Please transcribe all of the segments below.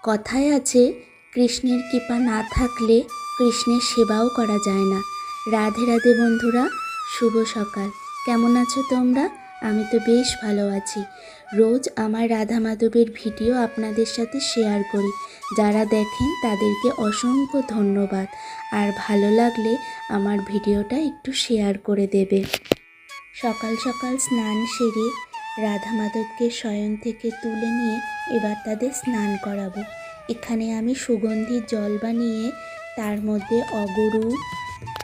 কথায় আছে, কৃষ্ণের কৃপা না থাকলে কৃষ্ণের সেবাও করা যায় না। রাধে রাধে বন্ধুরা, শুভ সকাল। কেমন আছো তোমরা? আমি তো বেশ ভালো আছি। রোজ আমার রাধা মাধবের ভিডিও আপনাদের সাথে শেয়ার করি। যারা দেখেন তাদেরকে অসংখ্য ধন্যবাদ। আর ভালো লাগলে আমার ভিডিওটা একটু শেয়ার করে দেবে। সকাল সকাল স্নান সেরে রাধা মাধবকে শয়ন থেকে তুলে নিয়ে এবার তাদের স্নান করাবো। এখানে আমি সুগন্ধি জল বানিয়ে তার মধ্যে অগরু,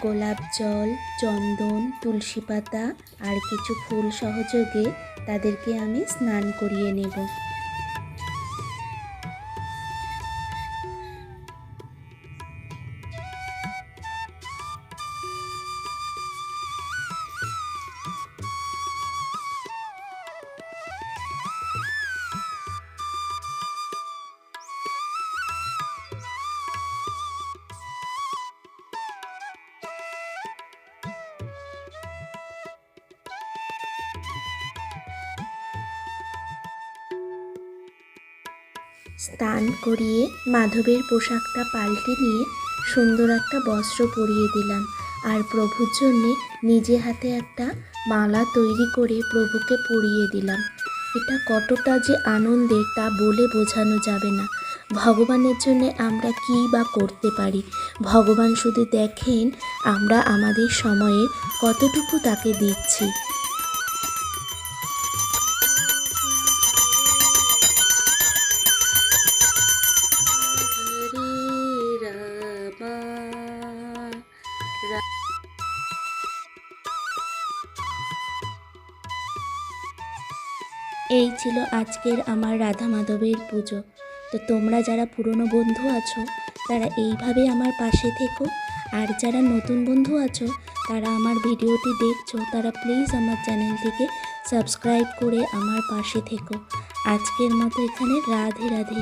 গোলাপ জল, চন্দন, তুলসী পাতা আর কিছু ফুল সহযোগে তাদেরকে আমি স্নান করিয়ে নেব। স্নান করিয়ে মাধবের পোশাকটা পাল্টে নিয়ে সুন্দর একটা বস্ত্র পরিয়ে দিলাম। আর প্রভুর জন্যে নিজে হাতে একটা মালা তৈরি করে প্রভুকে পরিয়ে দিলাম। এটা কতটা যে আনন্দের তা বলে বোঝানো যাবে না। ভগবানের জন্য আমরা কী বা করতে পারি। ভগবান শুধু দেখেন আমরা আমাদের সময়ের কতটুকু তাকে দিচ্ছি। এই ছিল আজকের আমার রাধা মাধবের পুজো। তো তোমরা যারা পুরনো বন্ধু আছো তারা এইভাবে আমার পাশে থেকো। আর যারা নতুন বন্ধু আছো তারা আমার ভিডিওটি দেখছো তারা প্লিজ আমার চ্যানেলটিকে সাবস্ক্রাইব করে আমার পাশে থেকো। আজকের মতো এখানে রাধে রাধে।